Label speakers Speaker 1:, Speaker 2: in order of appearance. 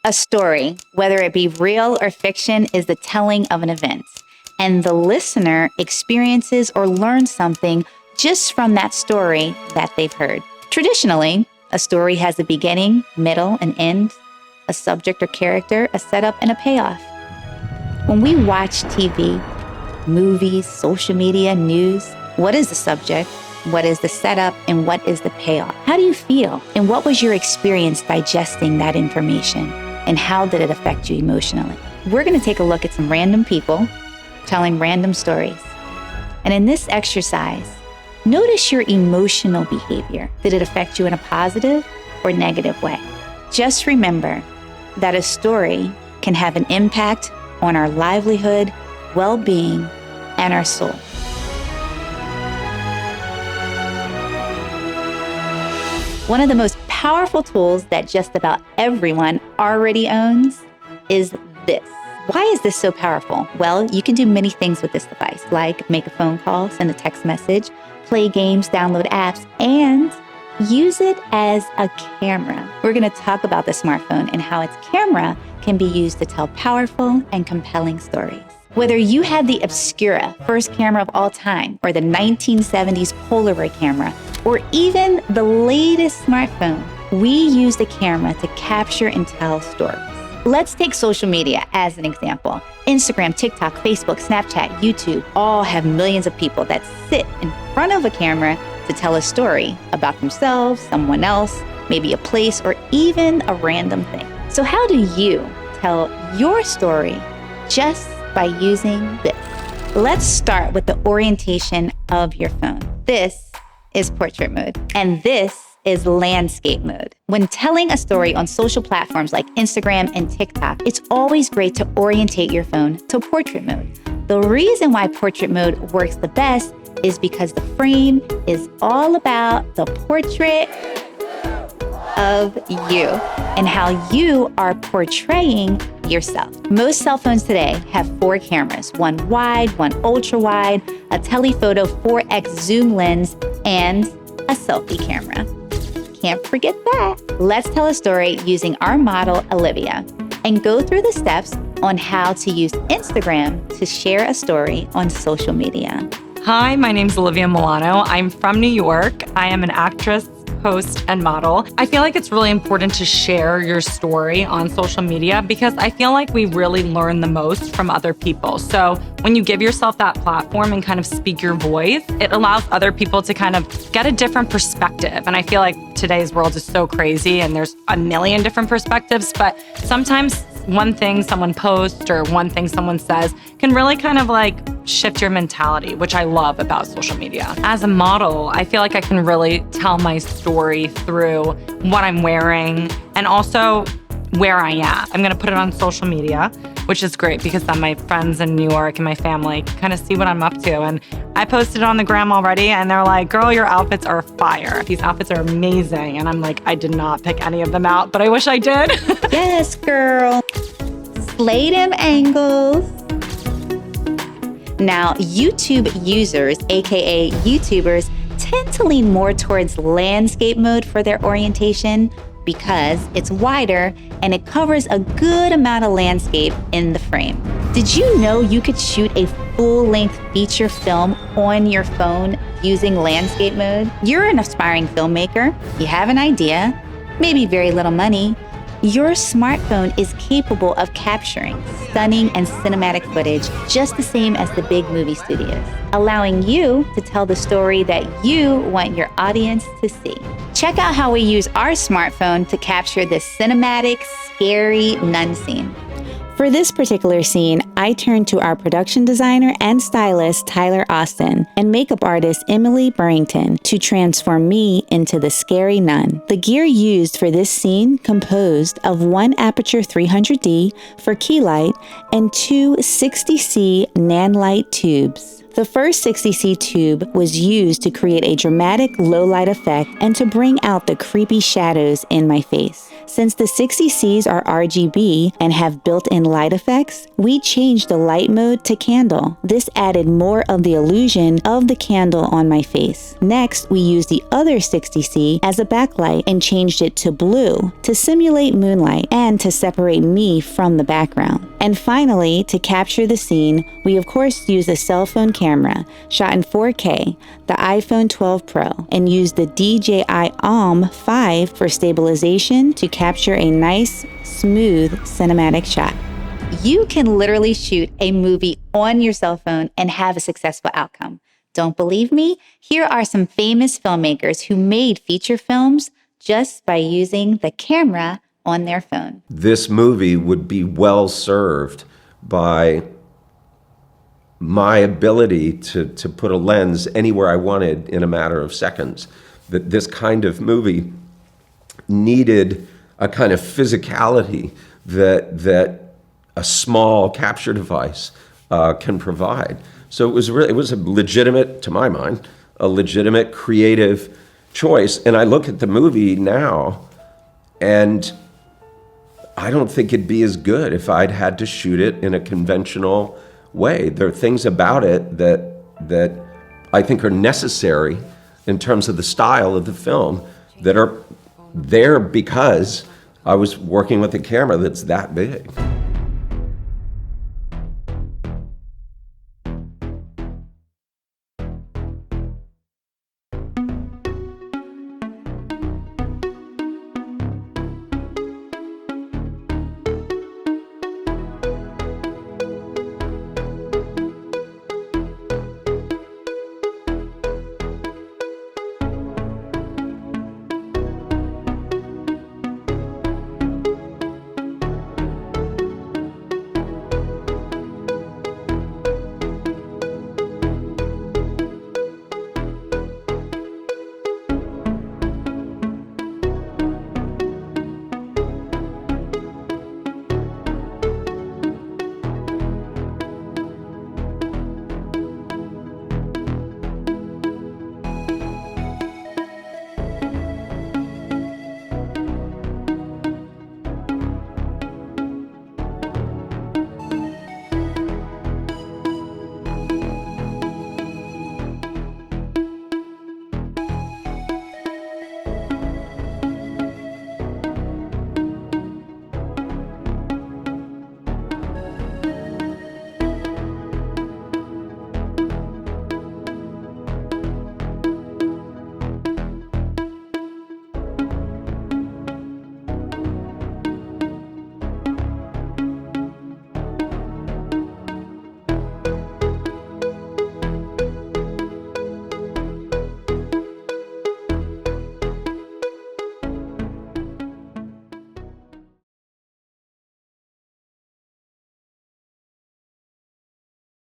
Speaker 1: A story, whether it be real or fiction, is the telling of an event, and the listener experiences or learns something just from that story that they've heard. Traditionally, a story has a beginning, middle, and end, a subject or character, a setup, and a payoff. When we watch TV, movies, social media, news, what is the subject? What is the setup? And what is the payoff? How do you feel? And what was your experience digesting that information? And how did it affect you emotionally? We're going to take a look at some random people telling random stories. And in this exercise, notice your emotional behavior. Did it affect you in a positive or negative way? Just remember that a story can have an impact on our livelihood, well-being, and our soul. One of the most powerful tools that just about everyone already owns is this. Why is this so powerful? Well, you can do many things with this device, like make a phone call, send a text message, play games, download apps, and use it as a camera. We're going to talk about the smartphone and how its camera can be used to tell powerful and compelling stories. Whether you had the Obscura, first camera of all time, or the 1970s Polaroid camera, or even the latest smartphone, we use the camera to capture and tell stories. Let's take social media as an example. Instagram, TikTok, Facebook, Snapchat, YouTube all have millions of people that sit in front of a camera to tell a story about themselves, someone else, maybe a place, or even a random thing. So how do you tell your story just by using this? Let's start with the orientation of your phone. This is portrait mode, and this is landscape mode. When telling a story on social platforms like Instagram and TikTok, it's always great to orientate your phone to portrait mode. The reason why portrait mode works the best is because the frame is all about the portrait of you and how you are portraying yourself. Most cell phones today have 4 cameras, one wide, one ultra wide, a telephoto 4x zoom lens, and a selfie camera. Can't forget that. Let's tell a story using our model, Olivia, and go through the steps on how to use Instagram to share a story on social media.
Speaker 2: Hi, my name's Olivia Milano. I'm from New York. I am an actress, host, and model. I feel like it's really important to share your story on social media because I feel like we really learn the most from other people. So when you give yourself that platform and kind of speak your voice, it allows other people to kind of get a different perspective. And I feel like today's world is so crazy and there's a million different perspectives, but sometimes one thing someone posts or one thing someone says can really kind of like shift your mentality, which I love about social media. As a model, I feel like I can really tell my story through what I'm wearing and also where I am. I'm gonna put it on social media, which is great because then my friends in New York and my family can kind of see what I'm up to. And I posted it on the gram already and they're like, girl, your outfits are fire. These outfits are amazing. And I'm like, I did not pick any of them out, but I wish I did.
Speaker 1: Yes, girl. Slay them angles. Now, YouTube users, aka YouTubers, tend to lean more towards landscape mode for their orientation because it's wider and it covers a good amount of landscape in the frame. Did you know you could shoot a full-length feature film on your phone using landscape mode? You're an aspiring filmmaker, you have an idea, maybe very little money. Your smartphone is capable of capturing stunning and cinematic footage just the same as the big movie studios, allowing you to tell the story that you want your audience to see. Check out how we use our smartphone to capture this cinematic, scary nun scene. For this particular scene, I turned to our production designer and stylist, Tyler Austin, and makeup artist, Emily Burrington, to transform me into the scary nun. The gear used for this scene composed of one Aperture 300D for key light and two 60C Nanlite tubes. The first 60C tube was used to create a dramatic low light effect and to bring out the creepy shadows in my face. Since the 60Cs are RGB and have built-in light effects, we changed the light mode to candle. This added more of the illusion of the candle on my face. Next, we used the other 60C as a backlight and changed it to blue to simulate moonlight and to separate me from the background. And finally, to capture the scene, we of course used a cell phone camera shot in 4K, the iPhone 12 Pro, and used the DJI Alm 5 for stabilization to capture a nice, smooth cinematic shot. You can literally shoot a movie on your cell phone and have a successful outcome. Don't believe me? Here are some famous filmmakers who made feature films just by using the camera on their phone.
Speaker 3: This movie would be well served by my ability to put a lens anywhere I wanted in a matter of seconds. That this kind of movie needed a kind of physicality that a small capture device can provide. So it was a legitimate, to my mind, a legitimate creative choice. And I look at the movie now, and I don't think it'd be as good if I'd had to shoot it in a conventional way. There are things about it that I think are necessary in terms of the style of the film that are there because I was working with a camera that's that big.